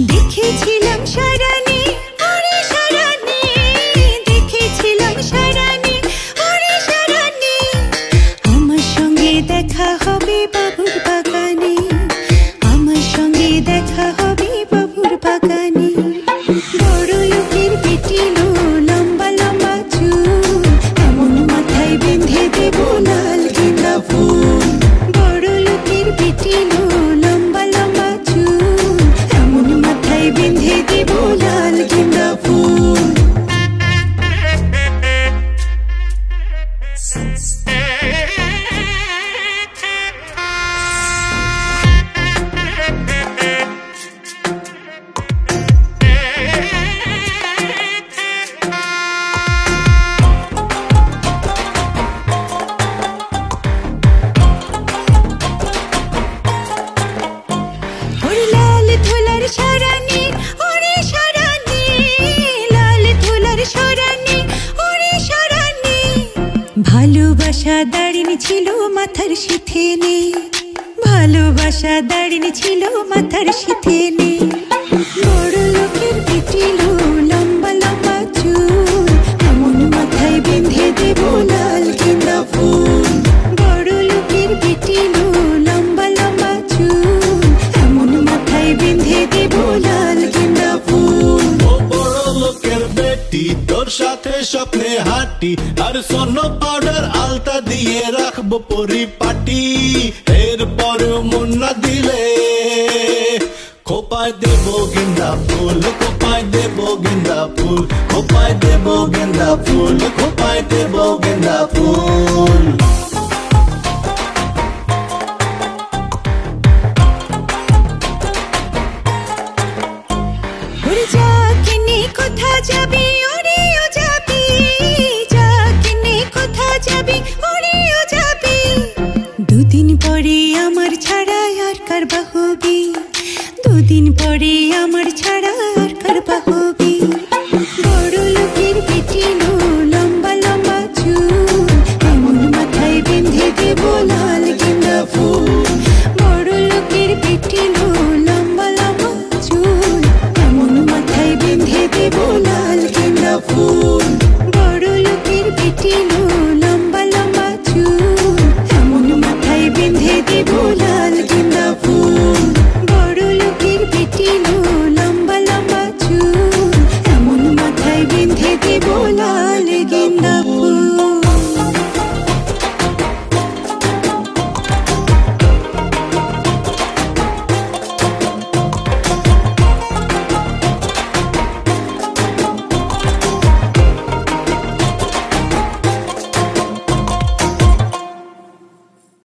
দেখেছিলাম সারানি ওরে সারানি, দেখেছিলাম সারানি ওরে সারানি, আমার সঙ্গে দেখা হবে বাবুর বাগানে, আমার সঙ্গে দেখা হবে বাবুর বাগানে। বড় লোকের বেটি লো, লম্বা লম্বা চুল, এমন মাথায় বেঁধে দেব লাল গেঁদা ফুল। বড় লোকের বেটি লো, লম্বা লম্বা চুল, এমন মাথায় বেঁধে দেব লাল গেঁদা ফুল। লাল ধুলার সারানি ওরে সারানি, লাল ধুলার সারানি ওরে সারানি, ভালোবাসা দাঁড়িয়ে ছিল মাথার সিথে নে, ভালোবাসা দাঁড়িয়ে ছিল মাথার সিথে নে। বড় লোকের বেটি লো, লম্বা লম্বা চুল, এমন মাথায় বেঁধে দেব লাল গেঁদা ফুল। বড় লোকের বেটি লো, লম্বা লম্বা চুল, এমন মাথায় বেঁধে দেব লাল গেঁদা ফুল। ও বড় লোকের বেটি, তোর সাথে স্বপ্নে হাঁটি, আর সোনো পাউডার আলতা দিয়ে রাখবো পরিপাটি। এরপরেও মন না দিলে খোপায় দেব গেন্দা ফুল, খোপায় দেব গেন্দা ফুল, খোপায় দেব গেন্দা ফুল, খোপায় দেব